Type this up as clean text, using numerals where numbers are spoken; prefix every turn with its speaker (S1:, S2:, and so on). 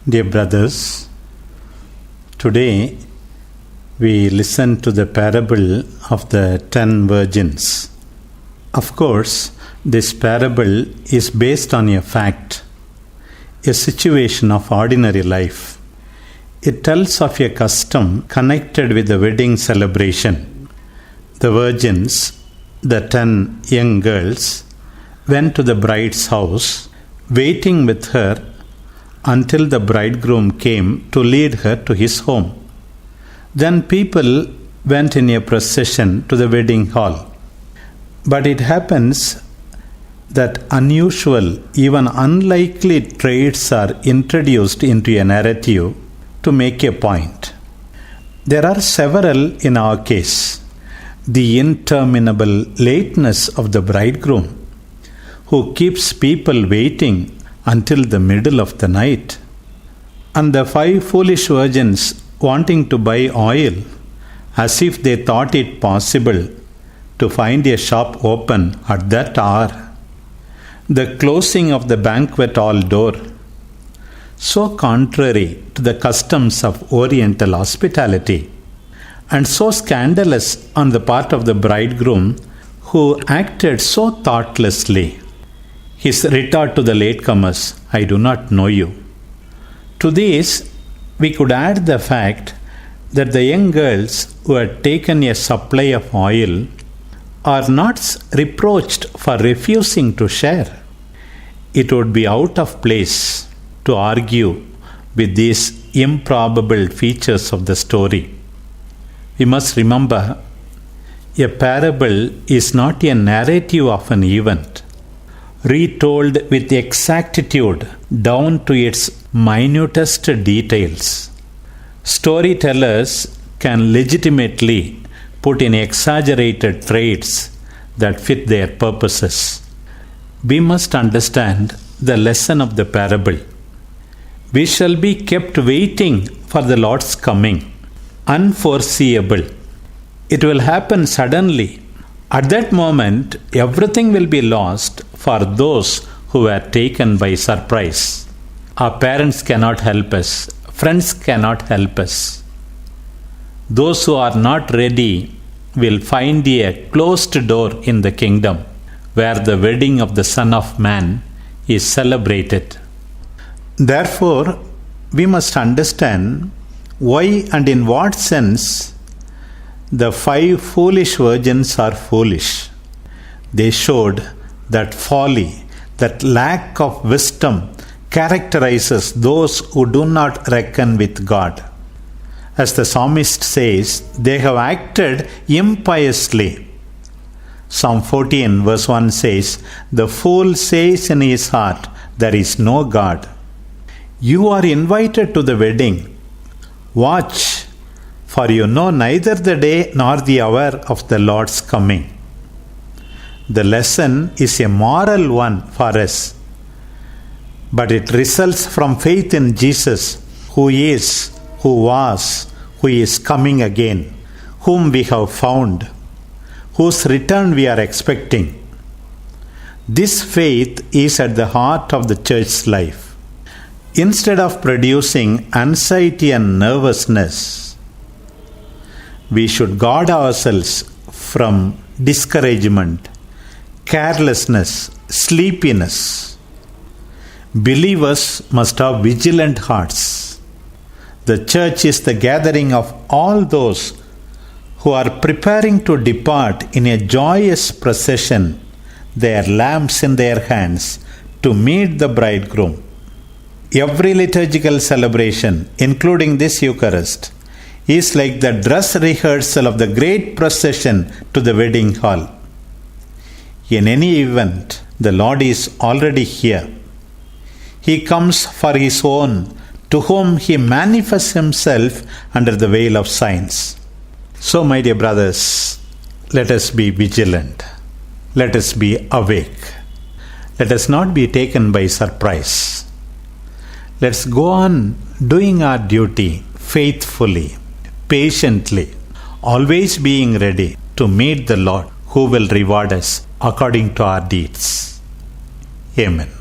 S1: Dear brothers, today we listen to the parable of the 10 virgins. Of course, this parable is based on a fact, a situation of ordinary life. It tells of a custom connected with the wedding celebration. The virgins, the 10 young girls, went to the bride's house, waiting with her until the bridegroom came to lead her to his home. Then people went in a procession to the wedding hall. But it happens that unusual, even unlikely traits are introduced into a narrative to make a point. There are several in our case. The interminable lateness of the bridegroom, who keeps people waiting until the middle of the night, and the 5 foolish virgins wanting to buy oil as if they thought it possible to find a shop open at that hour, the closing of the banquet hall door, so contrary to the customs of Oriental hospitality, and so scandalous on the part of the bridegroom, who acted so thoughtlessly. His retort to the latecomers, "I do not know you." To this, we could add the fact that the young girls who had taken a supply of oil are not reproached for refusing to share. It would be out of place to argue with these improbable features of the story. We must remember, a parable is not a narrative of an event, retold with exactitude down to its minutest details. Storytellers can legitimately put in exaggerated traits that fit their purposes. We must understand the lesson of the parable. We shall be kept waiting for the Lord's coming, unforeseeable. It will happen suddenly. At that moment, everything will be lost for those who were taken by surprise. Our parents cannot help us. Friends cannot help us. Those who are not ready will find a closed door in the kingdom, where the wedding of the Son of Man is celebrated. Therefore, we must understand why and in what sense the 5 foolish virgins are foolish. They showed that folly, that lack of wisdom characterizes those who do not reckon with God. As the psalmist says, they have acted impiously. Psalm 14 verse 1 says, "The fool says in his heart, there is no God." You are invited to the wedding. Watch, for you know neither the day nor the hour of the Lord's coming. The lesson is a moral one for us, but it results from faith in Jesus, who is, who was, who is coming again, whom we have found, whose return we are expecting. This faith is at the heart of the church's life. Instead of producing anxiety and nervousness, we should guard ourselves from discouragement, carelessness, sleepiness. Believers must have vigilant hearts. The church is the gathering of all those who are preparing to depart in a joyous procession, their lamps in their hands, to meet the bridegroom. Every liturgical celebration, including this Eucharist, is like the dress rehearsal of the great procession to the wedding hall. In any event, the Lord is already here. He comes for His own, to whom He manifests Himself under the veil of signs. So, my dear brothers, let us be vigilant. Let us be awake. Let us not be taken by surprise. Let's go on doing our duty faithfully, patiently, always being ready to meet the Lord, who will reward us according to our deeds. Amen.